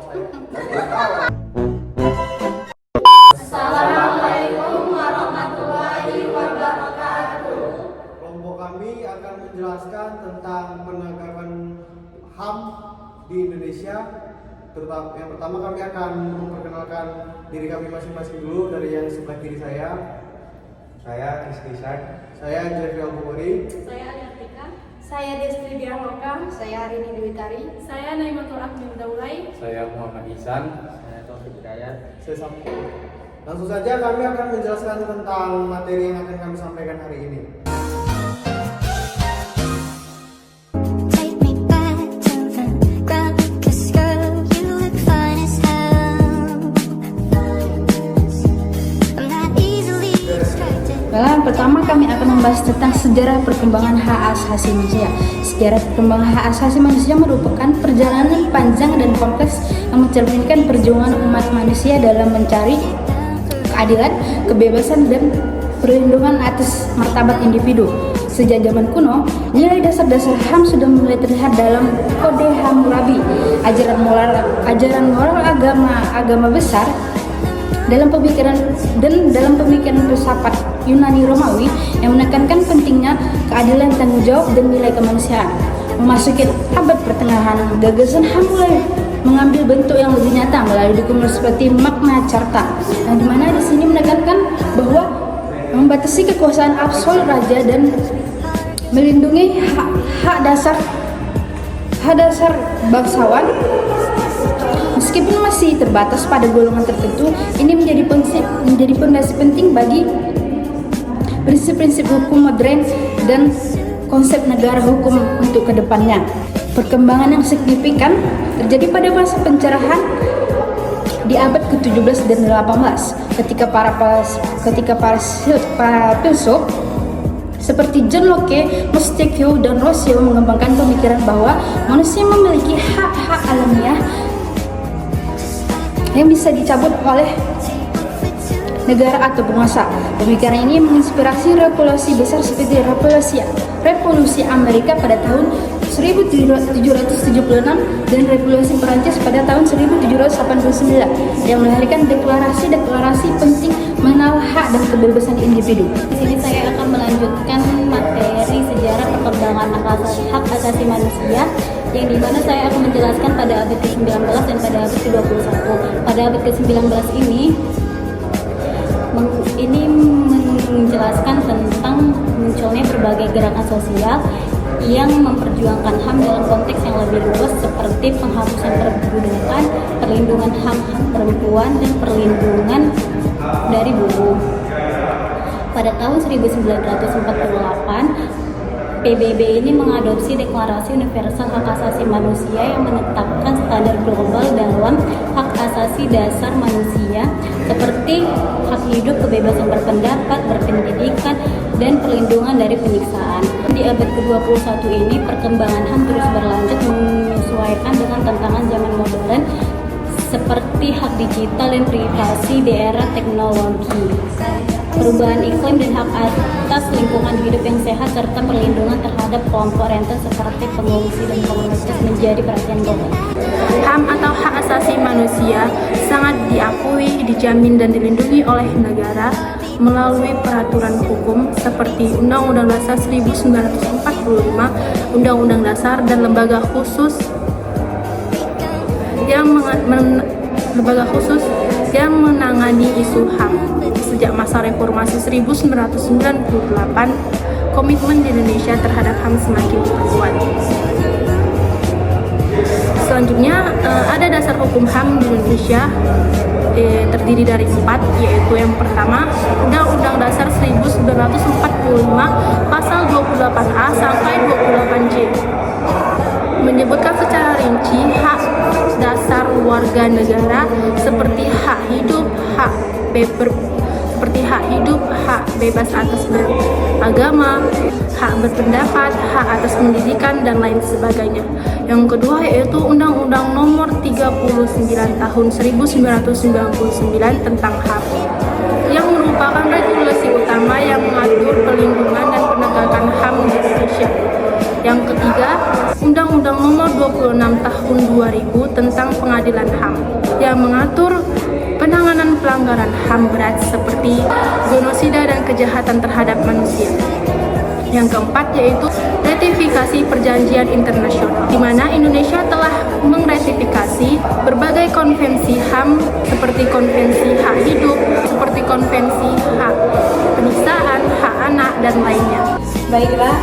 Assalamualaikum warahmatullahi wabarakatuh. Kelompok kami akan menjelaskan tentang penegakan HAM di Indonesia. Terutama yang pertama kami akan memperkenalkan diri kami masing-masing dulu dari yang sebelah kiri saya. Saya Iskisar. Saya Jeffrey Al-Bukhari. Saya Aliatika. Saya Destri Dialoka. Saya Arini Dewi Tari. Saya Naimatul Akmil Daulay. Saya Muhammad Ihsan. Saya Taufik Hidayat. Saya Sam. Langsung saja kami akan menjelaskan tentang materi yang akan kami sampaikan hari ini. Take me back to the ground, 'cause girl, you look fine as hell. I'm not easily distracted. Yang pertama kami akan membahas tentang sejarah perkembangan hak asasi manusia. Sejarah perkembangan hak asasi manusia merupakan perjalanan panjang dan kompleks yang mencerminkan perjuangan umat manusia dalam mencari keadilan, kebebasan, dan perlindungan atas martabat individu. Sejak zaman kuno, nilai dasar-dasar HAM sudah mulai terlihat dalam Kode Hammurabi, ajaran moral agama besar dalam pemikiran filsafat Yunani Romawi yang menekankan pentingnya keadilan, tanggung jawab, dan nilai kemanusiaan. Memasuki abad pertengahan, gagasan HAM mulai mengambil bentuk yang lebih nyata melalui dokumen seperti Magna Carta, yang dimana di sini menekankan bahwa membatasi kekuasaan absolut raja dan melindungi hak dasar bangsawan. Meskipun masih terbatas pada golongan tertentu, ini menjadi fondasi penting bagi prinsip-prinsip hukum modern dan konsep negara hukum untuk kedepannya. Perkembangan yang signifikan terjadi pada masa pencerahan di abad ke-17 dan 18 ketika para filsuf seperti John Locke, Montesquieu, dan Rousseau mengembangkan pemikiran bahwa manusia memiliki hak-hak alamiah yang bisa dicabut oleh negara atau penguasa. Pemikiran ini menginspirasi revolusi besar seperti revolusi Amerika pada tahun 1776 dan revolusi Perancis pada tahun 1789 yang melahirkan deklarasi penting mengenal hak dan kebebasan individu. Di sini saya akan melanjutkan materi sejarah perkembangan hak asasi manusia, yang dimana saya akan menjelaskan pada abad ke-19 dan pada abad ke-21. Pada abad ke-19 ini menjelaskan tentang munculnya berbagai gerakan sosial yang memperjuangkan HAM dalam konteks yang lebih luas seperti penghapusan perbudakan, perlindungan hak-hak perempuan, dan perlindungan dari buruh. Pada tahun 1948, PBB ini mengadopsi Deklarasi Universal Hak Asasi Manusia yang menetapkan standar global dalam hak asasi dasar manusia seperti hak hidup, kebebasan berpendapat, berpendidikan, dan perlindungan dari penyiksaan. Di abad ke-21 ini, perkembangan HAM terus berlanjut menyesuaikan dengan tantangan zaman modern seperti hak digital dan privasi di era teknologi, perubahan iklim dan hak atas lingkungan hidup yang sehat, serta perlindungan terhadap kelompok rentan seperti pengungsi dan komunitas menjadi perhatian global. HAM atau hak asasi manusia sangat diakui, dijamin, dan dilindungi oleh negara melalui peraturan hukum seperti Undang-Undang Dasar 1945, Undang-Undang Dasar, dan lembaga khusus yang menangani isu HAM. Sejak masa reformasi 1998, komitmen di Indonesia terhadap HAM semakin diperkuat. Selanjutnya, ada dasar hukum HAM di Indonesia terdiri dari 4, yaitu yang pertama, Undang-Undang Dasar 1945 pasal 28A sampai 28C menyebutkan secara rinci hak dasar warga negara seperti hak hidup, hak bebas atas beragama, hak berpendapat, hak atas pendidikan, dan lain sebagainya. Yang kedua yaitu Undang-Undang Nomor 39 Tahun 1999 tentang HAM, yang merupakan regulasi utama yang mengatur perlindungan dan penegakan HAM di Indonesia. Yang ketiga, Undang-Undang Nomor 26 Tahun 2000 tentang Pengadilan HAM yang mengatur penanganan pelanggaran HAM berat seperti genosida dan kejahatan terhadap manusia. Yang keempat yaitu ratifikasi perjanjian internasional, di mana Indonesia telah meratifikasi berbagai konvensi HAM seperti konvensi hak hidup, seperti konvensi hak penyiksaan, hak anak, dan lainnya. Baiklah,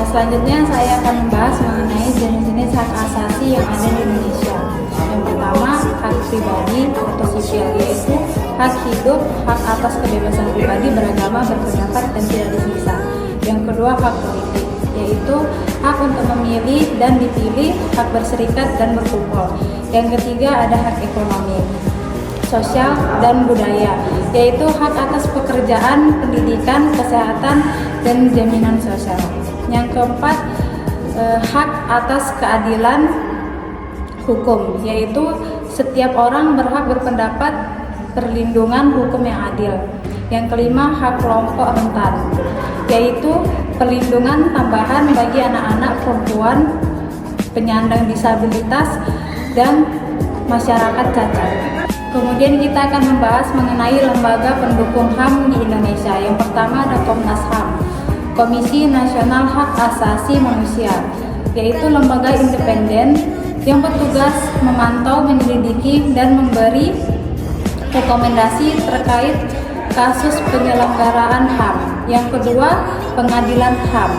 selanjutnya saya akan membahas mengenai jenis-jenis hak asasi yang ada di Indonesia. Yang pertama, hak pribadi atau sipil, yaitu hak hidup, hak atas kebebasan pribadi beragama, berpendapat, dan tidak disiksa. Yang kedua, hak politik, yaitu hak untuk memilih dan dipilih, hak berserikat dan berkumpul. Yang ketiga, ada hak ekonomi, sosial, dan budaya, yaitu hak atas pekerjaan, pendidikan, kesehatan, dan jaminan sosial. Yang keempat, hak atas keadilan hukum, yaitu setiap orang berhak berpendapat, perlindungan hukum yang adil. Yang kelima, hak kelompok rentan, yaitu perlindungan tambahan bagi anak-anak, perempuan, penyandang disabilitas, dan masyarakat cacat. Kemudian kita akan membahas mengenai lembaga pendukung HAM di Indonesia. Yang pertama ada Komnas HAM, Komisi Nasional Hak Asasi Manusia, yaitu lembaga independen yang bertugas memantau, menyelidiki, dan memberi rekomendasi terkait kasus penyelenggaraan HAM. Yang kedua, Pengadilan HAM,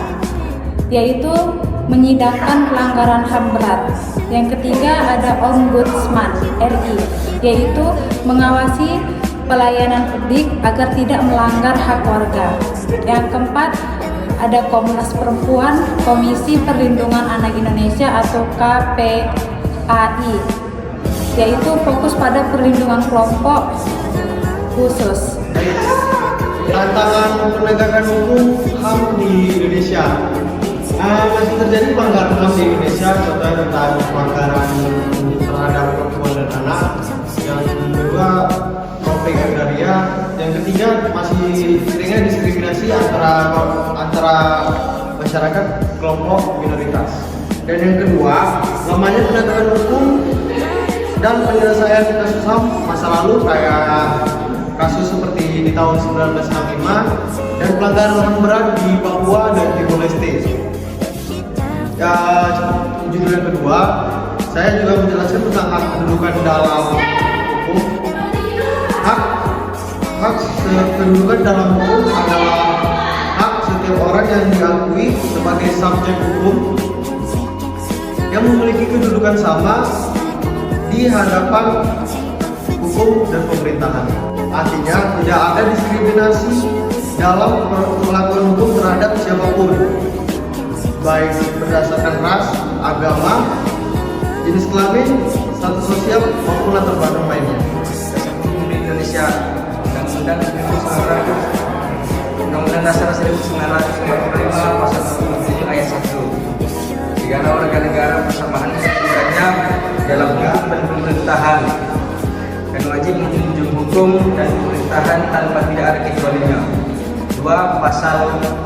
yaitu menyidangkan pelanggaran HAM berat. Yang ketiga ada Ombudsman RI, yaitu mengawasi pelayanan publik agar tidak melanggar hak warga. Yang keempat ada Komnas Perempuan, Komisi Perlindungan Anak Indonesia atau KPAI, yaitu fokus pada perlindungan kelompok khusus. Tantangan penegakan hukum HAM di Indonesia. Masih terjadi pelanggaran HAM di Indonesia, contohnya tentang pelanggaran terhadap perempuan dan anak. Yang kedua, konflik agraria. Yang ketiga, masih seringnya diskriminasi antara masyarakat kelompok minoritas. Dan yang kedua, lamanya penegakan hukum dan penyelesaian kasus HAM masa lalu kayak kasus seperti di tahun 1965 dan pelanggaran HAM berat di Papua dan Timor Leste. Ya, judul yang kedua, saya juga menjelaskan tentang hak kedudukan dalam hukum. Hak kedudukan dalam hukum adalah hak setiap orang yang diakui sebagai subjek hukum yang memiliki kedudukan sama di hadapan hukum dan pemerintahan. Artinya tidak ada diskriminasi dalam melakukan hukum terhadap siapapun, baik berdasarkan ras, agama, jenis kelamin, status sosial maupun latar belakang lainnya. Hukum di Indonesia, Undang-Undang Dasar 1945 Pasal 7 Ayat 1. Segala warga negara bersamaan kedudukannya dalam hukum dan pemerintahan dan wajib menjunjung hukum dan pemerintahan tanpa tidak ada kecualinya. 2. Pasal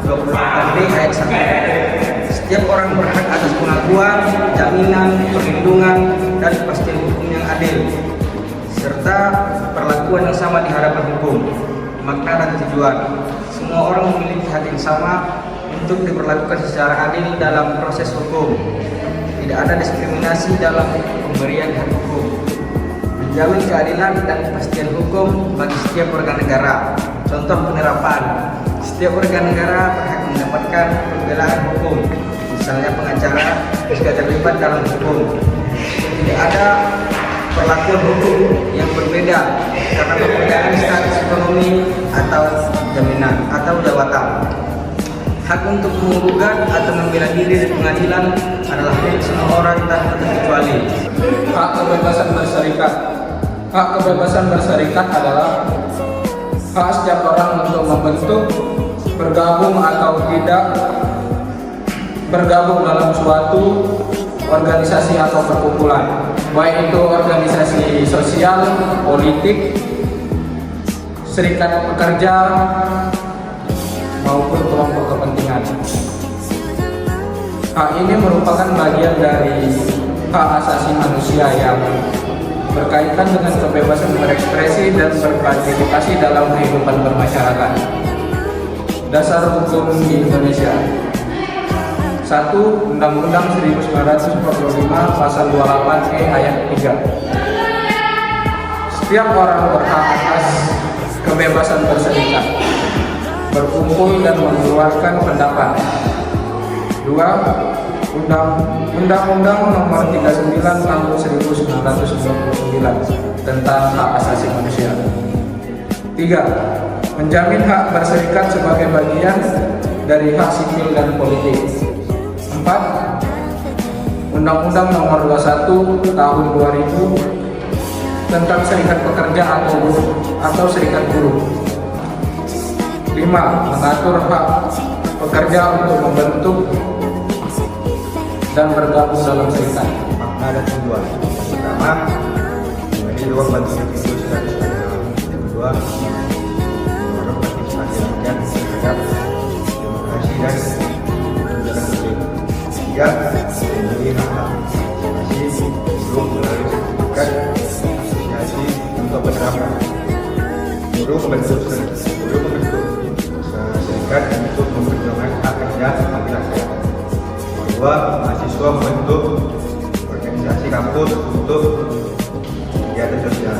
24B Ayat 1. Setiap orang berhak atas pengakuan, jaminan, perlindungan, dan kepastian hukum yang adil, serta perlakuan yang sama di hadapan hukum. Makna dan tujuan: semua orang memiliki hak yang sama untuk diperlakukan secara adil dalam proses hukum. Tidak ada diskriminasi dalam pemberian hak hukum. Menjamin keadilan dan kepastian hukum bagi setiap warga negara. Contoh penerapan: setiap warga negara berhak mendapatkan pembelaan hukum, misalnya pengacara jika terlibat dalam hukum. Tidak ada perlakuan hukum yang berbeda karena perbedaan status ekonomi atau jaminan atau jabatan. Hak untuk menggugat atau membela diri di pengadilan adalah hak semua orang tanpa terkecuali. Hak kebebasan berserikat. Hak kebebasan berserikat adalah hak setiap orang untuk membentuk, bergabung atau tidak bergabung dalam suatu organisasi atau perkumpulan, baik itu organisasi sosial, politik, serikat pekerja, maupun kelompok kepentingan. Hak ini merupakan bagian dari hak asasi manusia yang berkaitan dengan kebebasan berekspresi dan berpartisipasi dalam kehidupan bermasyarakat. Dasar hukum di Indonesia. 1. Undang-Undang 1945 Pasal 28E ayat 3. Setiap orang berhak atas kebebasan berserikat, berkumpul dan mengeluarkan pendapat. 2. Undang-Undang Nomor 39 Tahun 1999 tentang hak asasi manusia. 3. Menjamin hak berserikat sebagai bagian dari hak sipil dan politik. 4. Undang-Undang Nomor 21 Tahun 2000 tentang serikat pekerja atau serikat buruh. 5. Mengatur hak pekerja untuk membentuk dan bergabung dalam serikat. Makna dan tujuan. Pertama, menjadi ruang bagi individu sebagai yang kedua, mendorong partisipasi rakyat terhadap demokrasi dan kebijakan publik. 3. Melindungi hak asasi buruh melalui sertifikat asosiasi untuk penerapan. Buruh membentuk serikat untuk memperjuangkan hak kerja bagi rakyat. 2. Mahasiswa membentuk organisasi kampus untuk kegiatan sosial.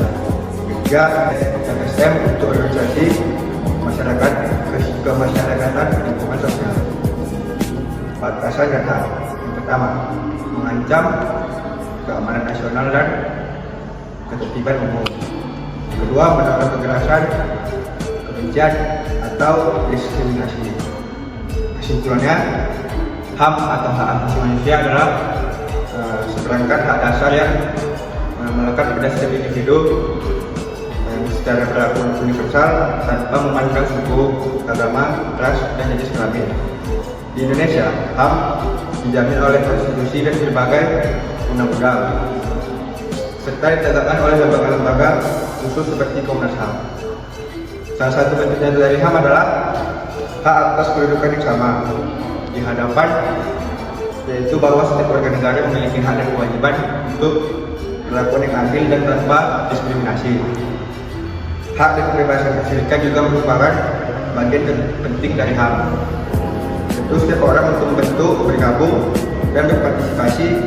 3. LSM untuk organisasi masyarakat kemasyarakatan lingkungan sosial. Batasan dan hak. Yang pertama, mengancam keamanan nasional dan ketertiban umum. Kedua, melarang kekerasan, kebencian atau diskriminasi. Kesimpulannya, HAM atau hak asasi manusia adalah seperangkat hak dasar yang melekat pada setiap individu yang secara berlaku universal tanpa memandang suku, agama, ras, dan jenis kelamin. Di Indonesia, HAM dijamin oleh konstitusi dan berbagai undang-undang, serta ditegakkan oleh lembaga-lembaga khusus seperti Komnas HAM. Salah satu bentuk nyata dari HAM adalah hak atas kedudukan yang sama di hadapan, yaitu bahwa setiap warga negara memiliki hak dan kewajiban untuk perlakuan yang adil dan tanpa diskriminasi. Hak dan kebebasan berserikat juga merupakan bagian penting dari HAM. Tentu setiap orang untuk membentuk, bergabung, dan berpartisipasi